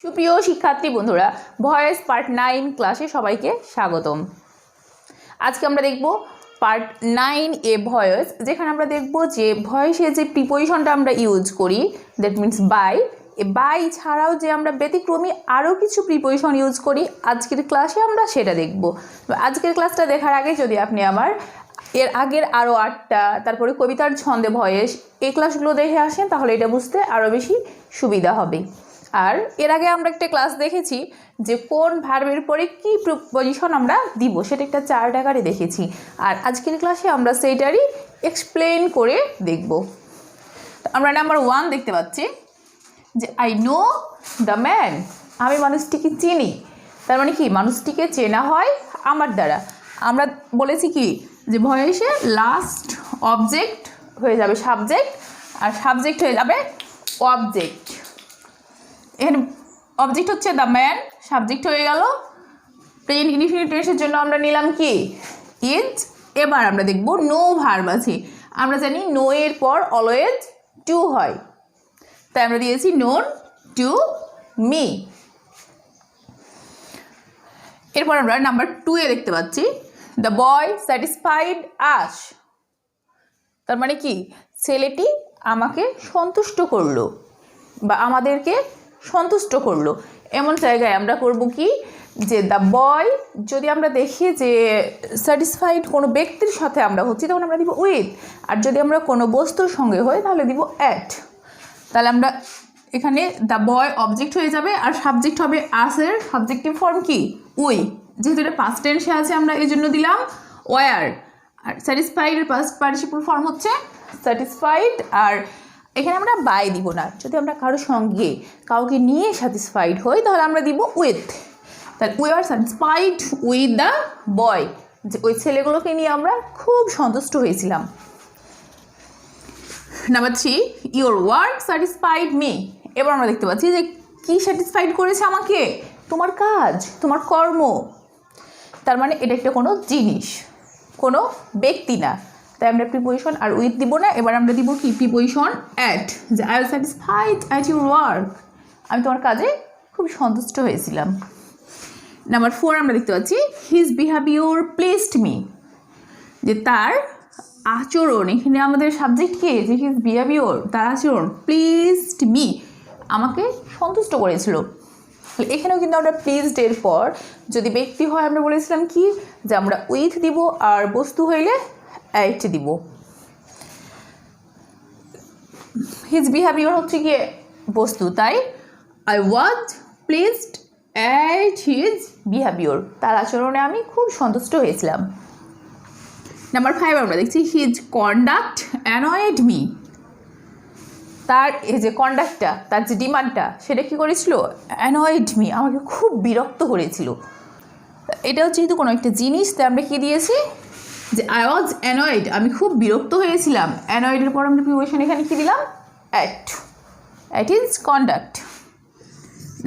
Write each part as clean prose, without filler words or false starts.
সুপ্রিয় শিক্ষার্থী বন্ধুরা, ভয়েস পার্ট 9 ক্লাসে সবাইকে স্বাগতম। আজকে আমরা দেখব পার্ট 9 এ ভয়েস, যেখানে আমরা দেখব যে ভয়েসে যে প্রিপোজিশনটা আমরা ইউজ করি, দ্যাট মিনস বাই ছাড়াও যে আমরা ব্যতিক্রমী আরও কিছু প্রিপোজিশন ইউজ করি, আজকের ক্লাসে আমরা সেটা দেখব। আজকের ক্লাসটা দেখার আগে যদি আপনি আমার এর আগের আরও 8টা, তারপরে কবিতার ছন্দে ভয়েস, এই ক্লাসগুলো দেখে আসেন, তাহলে এটা বুঝতে আরও বেশি সুবিধা হবে। আর এর আগে আমরা একটা ক্লাস দেখেছি যে কোন ভার্বের পরে কী প্রিপোজিশন আমরা দিব, সেটা একটা চার্ট আকারে দেখেছি। আর আজকের ক্লাসে আমরা সেইটারই এক্সপ্লেন করে দেখব। আমরা নাম্বার 1 দেখতে পাচ্ছি যে আই নো দ্য ম্যান, আমি মানুষটিকে চিনি। তার মানে কি, মানুষটিকে চেনা হয় আমার দ্বারা। আমরা বলেছি কি যে ভয়েসে লাস্ট অবজেক্ট হয়ে যাবে সাবজেক্ট, আর সাবজেক্ট হয়ে যাবে অবজেক্ট। এখানে অবজেক্ট হচ্ছে দ্য ম্যান, সাবজেক্ট হয়ে গেল। প্রেজেন্ট ইনডিফিনিট টেন্সের জন্য আমরা নিলাম কি ইজ। এবার আমরা দেখব নো ভার্ব আছে। আমরা জানি নো এর পর অলওয়েজ টু হয়, তাই আমরা দিয়েছি নোন টু মি। এরপর আমরা নাম্বার 2 এ দেখতে পাচ্ছি দ্য বয় স্যাটিসফাইড আস। তার মানে কি, ছেলেটি আমাকে সন্তুষ্ট করলো বা আমাদেরকে সন্তুষ্ট করলো। এমন জায়গায় আমরা করব কি যে দ্য বয়, যদি আমরা দেখি যে স্যাটিসফাইড কোনো ব্যক্তির সাথে আমরা হচ্ছি, তখন আমরা দিব উইথ। আর যদি আমরা কোনো বস্তুর সঙ্গে হই, তাহলে দিব অ্যাট। তাহলে আমরা এখানে দ্য বয় অবজেক্ট হয়ে যাবে, আর সাবজেক্ট হবে আসের সাবজেক্টিভ ফর্ম কি উই। যেহেতু এটা পাস্ট টেন্সে আছে, আমরা এই জন্য দিলাম ওয়ার। আর স্যাটিসফাইডের পাস্ট পার্টিসিপল ফর্ম হচ্ছে স্যাটিসফাইড। আর এখানে আমরা বাই দিব না। যদি আমরা কারোর সঙ্গে কাউকে নিয়ে স্যাটিসফাইড হই, তাহলে আমরা দিব উইথ। তাহলে we are satisfied with the boy, যে ওই ছেলেগুলোকে নিয়ে আমরা খুব সন্তুষ্ট হয়েছিলাম। Number 3, your work satisfied me. এবার আমরা দেখতে পাচ্ছি যে কি স্যাটিসফাইড করেছে আমাকে, তোমার কাজ, তোমার কর্ম। তার মানে এটা একটা কোনো জিনিস, কোনো ব্যক্তি না, তাই আমরা প্রিপোজিশন আর উইথ দিব না। এবার আমরা দিব কি প্রিপোজিশন অ্যাট, যে I was satisfied at your work, আমি তোমার কাজে খুব সন্তুষ্ট হয়েছিলাম। নাম্বার 4 আমরা দেখতে পাচ্ছি হিজ বিহেভিয়ার প্লেসড মি, যে তার আচরণ, এখানে আমাদের সাবজেক্ট কি যে হিজ বিহেভিয়ার, তার আচরণ প্লেসড মি, আমাকে সন্তুষ্ট করেছিল। এখানেও কিন্তু আমরা প্লেসড এর পর যদি ব্যক্তি হয়, আমরা বলেছিলাম কি যে আমরা উইথ দিব, আর বস্তু হইলে অ্যাট দিব। হিজ বিহেভিয়ার হচ্ছে গিয়ে বস্তু, তাই I was placed at his behaviour, তার আচরণে আমি খুব সন্তুষ্ট হয়েছিলাম। নাম্বার 5 আমরা দেখছি হিজ কন্ডাক্ট অ্যানয়েড মি, তার এই যে কন্ডাক্টটা, তার যে ডিমান্ডটা, সেটা কী করেছিল, অ্যানয়েড মি, আমাকে খুব বিরক্ত করেছিল। এটাও যেহেতু কোনো একটা জিনিস, তাই আমরা কী দিয়েছি যে আই ওয়াজ অ্যানয়েড, আমি খুব বিরক্ত হয়েছিলাম। অ্যানয়েডের পর আমরা প্রিপোজিশন এখানে কী দিলাম at, at is conduct.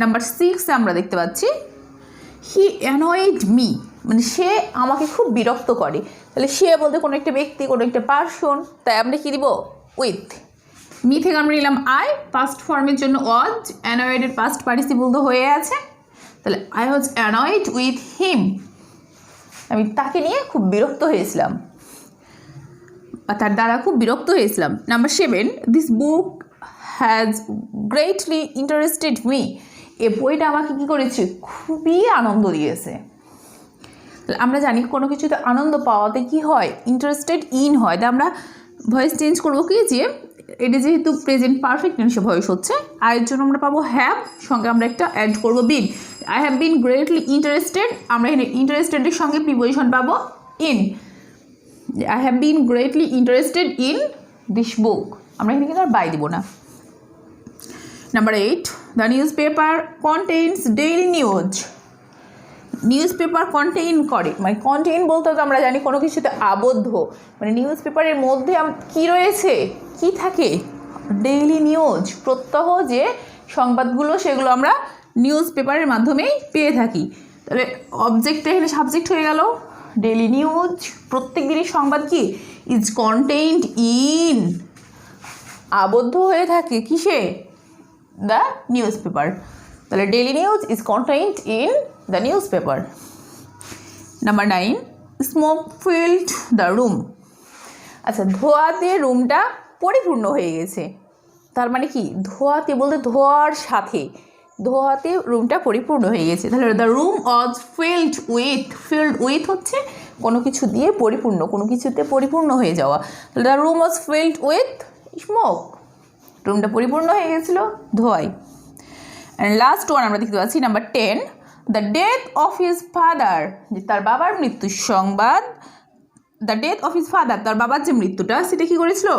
Number 6 আমরা দেখতে পাচ্ছি হি অ্যানয়েড মি, মানে সে আমাকে খুব বিরক্ত করে। তাহলে সে বলতে কোনো একটা ব্যক্তি, কোনো একটা পার্সন, তাই আমরা কী দিব উইথ। মি থেকে আমরা নিলাম আই, পাস্ট ফর্মের জন্য ওয়াজ, অ্যানয়েডের পাস্ট পার্টিসিপল তো হয়ে আছে, তাহলে I was annoyed with him, আমি তাকে নিয়ে খুব বিরক্ত হয়েছিলাম, তার দ্বারা খুব বিরক্ত হয়েছিলাম। Number 7, this book has greatly interested me, এই বইটা আমাকে কী করেছে, খুবই আনন্দ দিয়েছে। আমরা জানি কোনো কিছুতে আনন্দ পাওয়াতে কি হয়, ইন্টারেস্টেড ইন হয়। তাই আমরা ভয়েস চেঞ্জ করবো কি যে এটা যেহেতু প্রেজেন্ট পারফেক্ট টেন্সে ভয়েস হচ্ছে, আর এর জন্য আমরা পাবো হ্যাভ, সঙ্গে আমরা একটা অ্যাড করবো been. I have been greatly interested, আমরা এখানে ইন্টারেস্টেডের সঙ্গে প্রিপোজিশন পাবো in. I have been greatly interested in this book, আমরা এখানে কিন্তু আর বাই দিব না। Number 8, the newspaper contains daily news. Newspaper contain করে, মানে কন্টেইন বলতে তো আমরা জানি কোনো কিছুতে আবদ্ধ, মানে নিউজ পেপারের মধ্যে কী রয়েছে, কি থাকে, ডেইলি নিউজ, প্রত্যহ যে সংবাদগুলো, সেগুলো আমরা নিউজ পেপারের মাধ্যমেই পেয়ে থাকি। তাহলে অবজেক্টটা এখানে সাবজেক্ট হয়ে গেল, ডেইলি নিউজ, প্রত্যেক দিনের সংবাদ কি ইজ কন্টেইনড ইন, আবদ্ধ হয়ে থাকে কিসে, দ্য নিউজ পেপার। তাহলে daily news is contained in the news paper. Number 9, smoke field the room. আচ্ছা, ধোঁয়াতে রুমটা পরিপূর্ণ হয়ে গেছে। তার মানে কি, ধোঁয়াতে বলতে ধোঁয়ার সাথে, ধোঁয়াতে রুমটা পরিপূর্ণ হয়ে গেছে। তাহলে the room was filled with হচ্ছে কোনো কিছু দিয়ে পরিপূর্ণ, কোনো কিছুতে পরিপূর্ণ হয়ে যাওয়া। তাহলে the room was filled with smoke, রুমটা পরিপূর্ণ হয়ে গেছিলো ধোঁয়ায়। অ্যান্ড লাস্ট ওয়ান আমরা দেখতে পাচ্ছি number 10, the death of his father, যে তার বাবার মৃত্যুর সংবাদ। The death of his father, তার বাবার যে মৃত্যুটা সেটা কী করেছিল,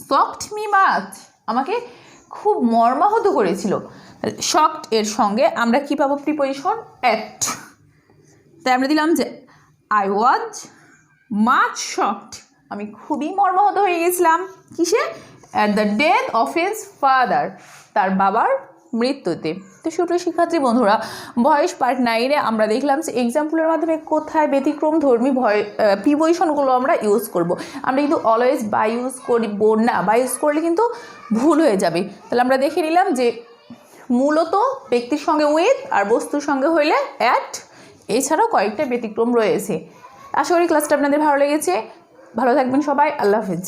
শকড মি মাচ, আমাকে খুব মর্মাহত করেছিল। শকড এর সঙ্গে আমরা কী পাবো, প্রিপোজিশন অ্যাট। তাই আমরা দিলাম যে আই ওয়াজ মাচ শকড, আমি খুবই মর্মাহত হয়ে গেছিলাম কিসে, at the death of his father, তার বাবার মৃত্যুতে। তো সুপ্রিয় শিক্ষার্থী বন্ধুরা, ভয়েস পার্ট 9-এ আমরা দেখলাম যে এক্সাম্পলের মাধ্যমে কোথায় ব্যতিক্রম ধর্মী প্রিপোজিশনগুলো আমরা ইউজ করব। আমরা কিন্তু অলওয়েজ বাই ইউজ করব না, বাই ইউজ করলে কিন্তু ভুল হয়ে যাবে। তাহলে আমরা দেখে নিলাম যে মূলত ব্যক্তির সঙ্গে উইথ আর বস্তুর সঙ্গে হইলে অ্যাট, এছাড়াও কয়েকটা ব্যতিক্রম রয়েছে। আশা করি ক্লাসটা আপনাদের ভালো লেগেছে। ভালো থাকবেন সবাই, আল্লাহ হাফেজ।